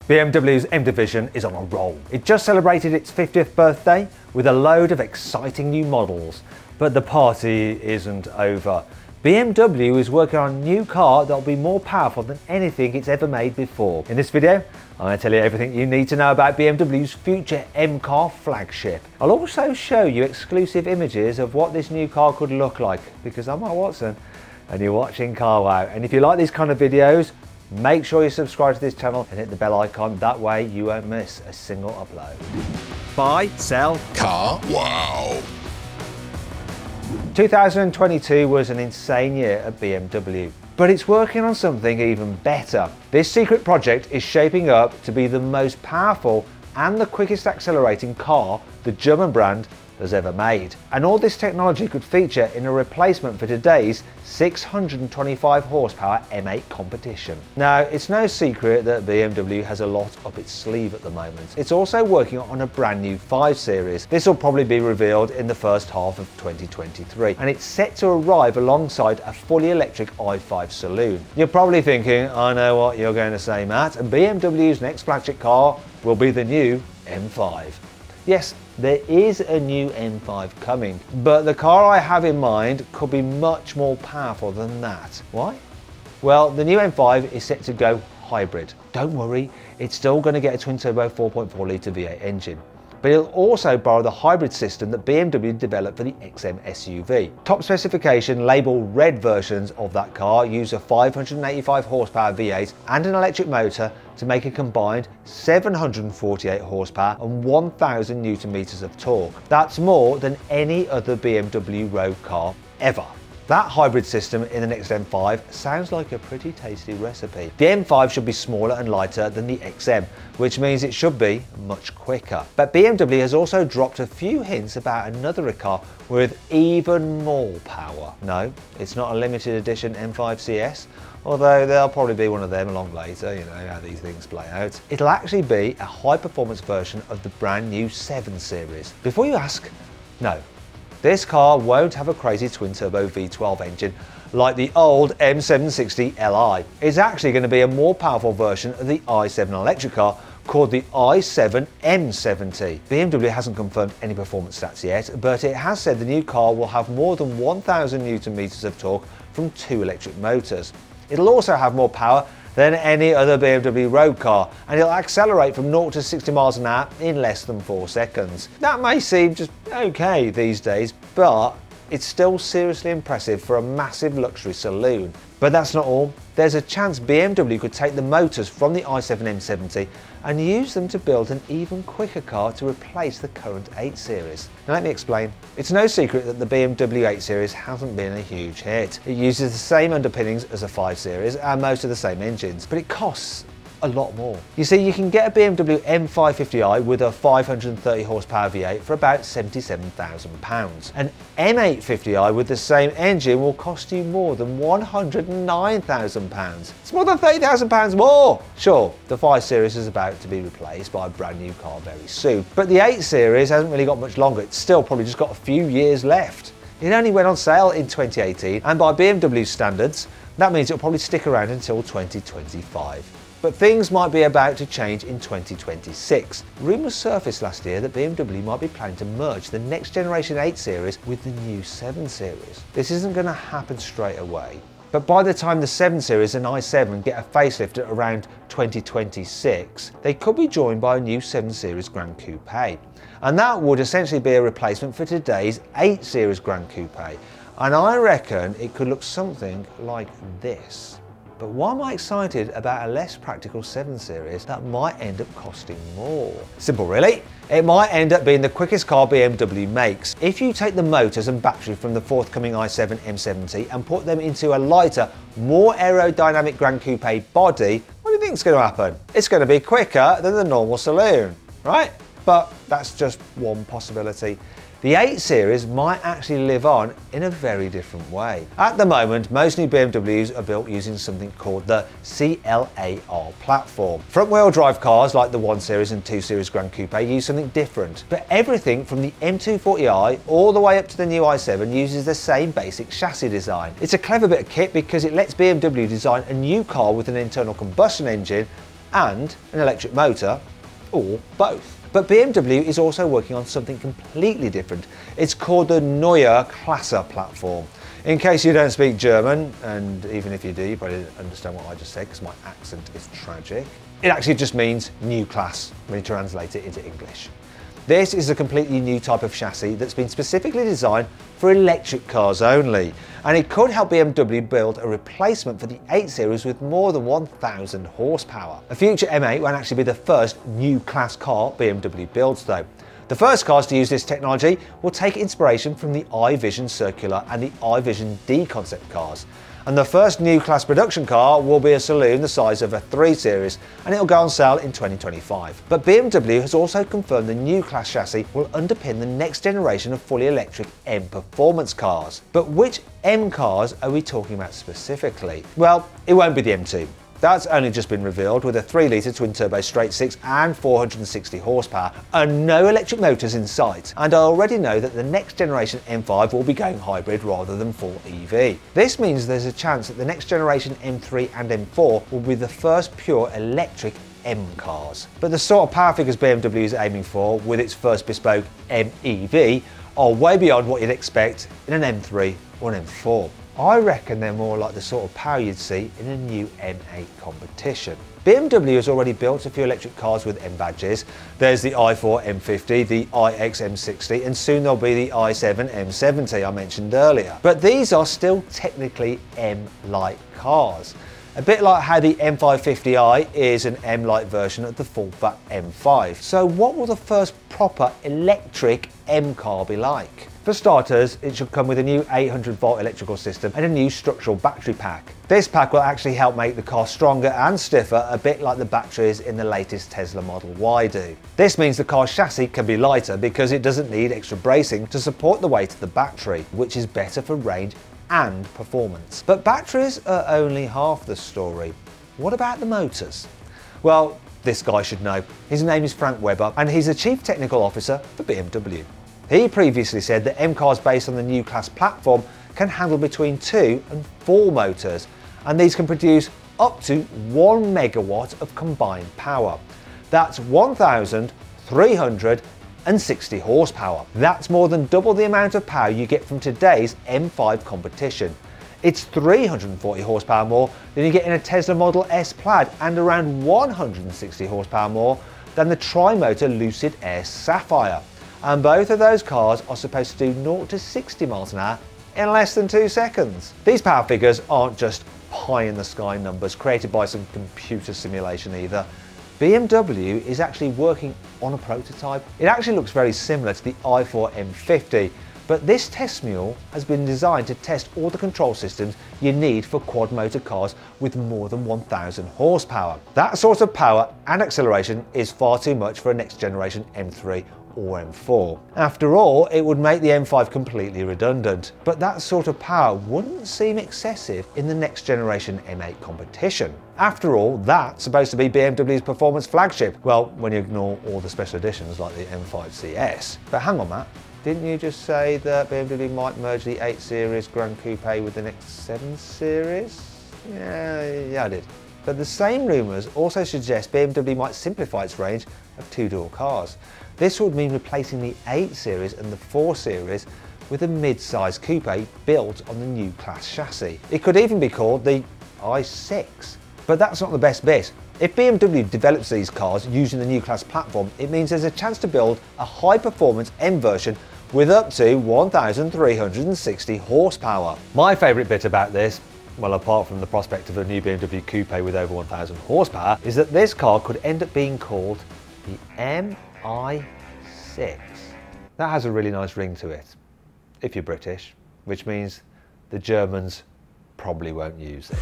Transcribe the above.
BMW's M division is on a roll. It just celebrated its 50th birthday with a load of exciting new models. But the party isn't over. BMW is working on a new car that will be more powerful than anything it's ever made before. In this video, I'm going to tell you everything you need to know about BMW's future M car flagship. I'll also show you exclusive images of what this new car could look like, because I'm Mark Watson and you're watching Car Wow. And if you like these kind of videos, make sure you subscribe to this channel and hit the bell icon. That way you won't miss a single upload. Buy, sell, Car Wow. 2022 was an insane year at BMW, but it's working on something even better. This secret project is shaping up to be the most powerful and the quickest accelerating car the German brand has ever made. And all this technology could feature in a replacement for today's 625 horsepower M8 Competition. Now, it's no secret that BMW has a lot up its sleeve at the moment. It's also working on a brand new 5 Series. This will probably be revealed in the first half of 2023, and it's set to arrive alongside a fully electric i5 saloon. You're probably thinking, I know what you're going to say, Matt, and BMW's next flagship car will be the new M5. Yes, there is a new M5 coming, but the car I have in mind could be much more powerful than that. Why? Well, the new M5 is set to go hybrid. Don't worry, it's still going to get a twin-turbo 4.4 litre V8 engine. But it'll also borrow the hybrid system that BMW developed for the XM SUV. Top specification labelled red versions of that car use a 585 horsepower V8 and an electric motor to make a combined 748 horsepower and 1000 Newton meters of torque. That's more than any other BMW road car ever. That hybrid system in the next M5 sounds like a pretty tasty recipe. The M5 should be smaller and lighter than the XM, which means it should be much quicker. But BMW has also dropped a few hints about another car with even more power. No, it's not a limited edition M5 CS, although there'll probably be one of them along later, you know how these things play out. It'll actually be a high performance version of the brand new 7 Series. Before you ask, no. This car won't have a crazy twin-turbo V12 engine like the old M760 Li. It's actually going to be a more powerful version of the i7 electric car called the i7 M70. BMW hasn't confirmed any performance stats yet, but it has said the new car will have more than 1000 Newton meters of torque from 2 electric motors. It'll also have more power than any other BMW road car, and it'll accelerate from 0 to 60 miles an hour in less than 4 seconds. That may seem just okay these days, but it's still seriously impressive for a massive luxury saloon. But that's not all. There's a chance BMW could take the motors from the i7 M70 and use them to build an even quicker car to replace the current 8 Series. Now let me explain. It's no secret that the BMW 8 Series hasn't been a huge hit. It uses the same underpinnings as a 5 Series and most of the same engines, but it costs a lot more. You see, you can get a BMW M550i with a 530 horsepower V8 for about £77,000. An M850i with the same engine will cost you more than £109,000. It's more than £30,000 more! Sure, the 5 Series is about to be replaced by a brand new car very soon, but the 8 Series hasn't really got much longer. It's still probably just got a few years left. It only went on sale in 2018, and by BMW standards, that means it'll probably stick around until 2025. But things might be about to change in 2026. Rumours surfaced last year that BMW might be planning to merge the next generation 8 Series with the new 7 Series. This isn't going to happen straight away, but by the time the 7 Series and i7 get a facelift at around 2026, they could be joined by a new 7 Series Grand Coupe. And that would essentially be a replacement for today's 8 Series Grand Coupe. And I reckon it could look something like this. But why am I excited about a less practical 7 Series that might end up costing more? Simple really. It might end up being the quickest car BMW makes. If you take the motors and battery from the forthcoming i7 M70 and put them into a lighter, more aerodynamic Grand Coupe body, what do you think is going to happen? It's going to be quicker than the normal saloon, right? But that's just one possibility. The 8 Series might actually live on in a very different way. At the moment, most new BMWs are built using something called the CLAR platform. Front-wheel drive cars like the 1 Series and 2 Series Grand Coupe use something different, but everything from the M240i all the way up to the new i7 uses the same basic chassis design. It's a clever bit of kit because it lets BMW design a new car with an internal combustion engine and an electric motor, or both. But BMW is also working on something completely different. It's called the Neue Klasse platform. In case you don't speak German, and even if you do, you probably didn't understand what I just said because my accent is tragic. It actually just means new class when you translate it into English. This is a completely new type of chassis that's been specifically designed for electric cars only, and it could help BMW build a replacement for the 8 Series with more than 1,000 horsepower. A future M8 won't actually be the first new class car BMW builds though. The first cars to use this technology will take inspiration from the iVision Circular and the iVision D concept cars. And the first new class production car will be a saloon the size of a 3 Series, and it'll go on sale in 2025. But BMW has also confirmed the new class chassis will underpin the next generation of fully electric M performance cars. But which M cars are we talking about specifically? Well, it won't be the M2. That's only just been revealed with a 3-litre twin-turbo straight-six and 460 horsepower and no electric motors in sight. And I already know that the next generation M5 will be going hybrid rather than full EV. This means there's a chance that the next generation M3 and M4 will be the first pure electric M cars. But the sort of power figures BMW is aiming for with its first bespoke MEV are way beyond what you'd expect in an M3 or an M4. I reckon they're more like the sort of power you'd see in a new M8 Competition. BMW has already built a few electric cars with M badges. There's the i4 M50, the iX M60, and soon there'll be the i7 M70 I mentioned earlier. But these are still technically M-like cars. A bit like how the M550i is an M-like version of the full-fat M5. So what will the first proper electric M car be like? For starters, it should come with a new 800-volt electrical system and a new structural battery pack. This pack will actually help make the car stronger and stiffer, a bit like the batteries in the latest Tesla Model Y do. This means the car's chassis can be lighter because it doesn't need extra bracing to support the weight of the battery, which is better for range and performance. But batteries are only half the story. What about the motors? Well, this guy should know. His name is Frank Weber and he's the Chief Technical Officer for BMW. He previously said that M cars based on the new class platform can handle between 2 and 4 motors, and these can produce up to 1 megawatt of combined power. That's 1,360 horsepower. That's more than double the amount of power you get from today's M5 Competition. It's 340 horsepower more than you get in a Tesla Model S Plaid and around 160 horsepower more than the tri-motor Lucid Air Sapphire. And both of those cars are supposed to do 0 to 60 miles an hour in less than 2 seconds. These power figures aren't just pie-in-the-sky numbers created by some computer simulation either. BMW is actually working on a prototype. It actually looks very similar to the i4 M50, but this test mule has been designed to test all the control systems you need for quad-motor cars with more than 1,000 horsepower. That sort of power and acceleration is far too much for a next-generation M3 or M4. After all, it would make the M5 completely redundant, but that sort of power wouldn't seem excessive in the next generation M8 Competition. After all, that's supposed to be BMW's performance flagship, well, when you ignore all the special editions like the M5 CS. But hang on, Matt, didn't you just say that BMW might merge the 8 Series Grand Coupe with the next 7 Series? Yeah, I did. But the same rumours also suggest BMW might simplify its range of 2-door cars. This would mean replacing the 8 Series and the 4 Series with a mid-size coupe built on the new class chassis. It could even be called the i6. But that's not the best bit. If BMW develops these cars using the new class platform, it means there's a chance to build a high-performance M version with up to 1,360 horsepower. My favourite bit about this, well, apart from the prospect of a new BMW coupe with over 1,000 horsepower, is that this car could end up being called the MI6. That has a really nice ring to it, if you're British, which means the Germans probably won't use it.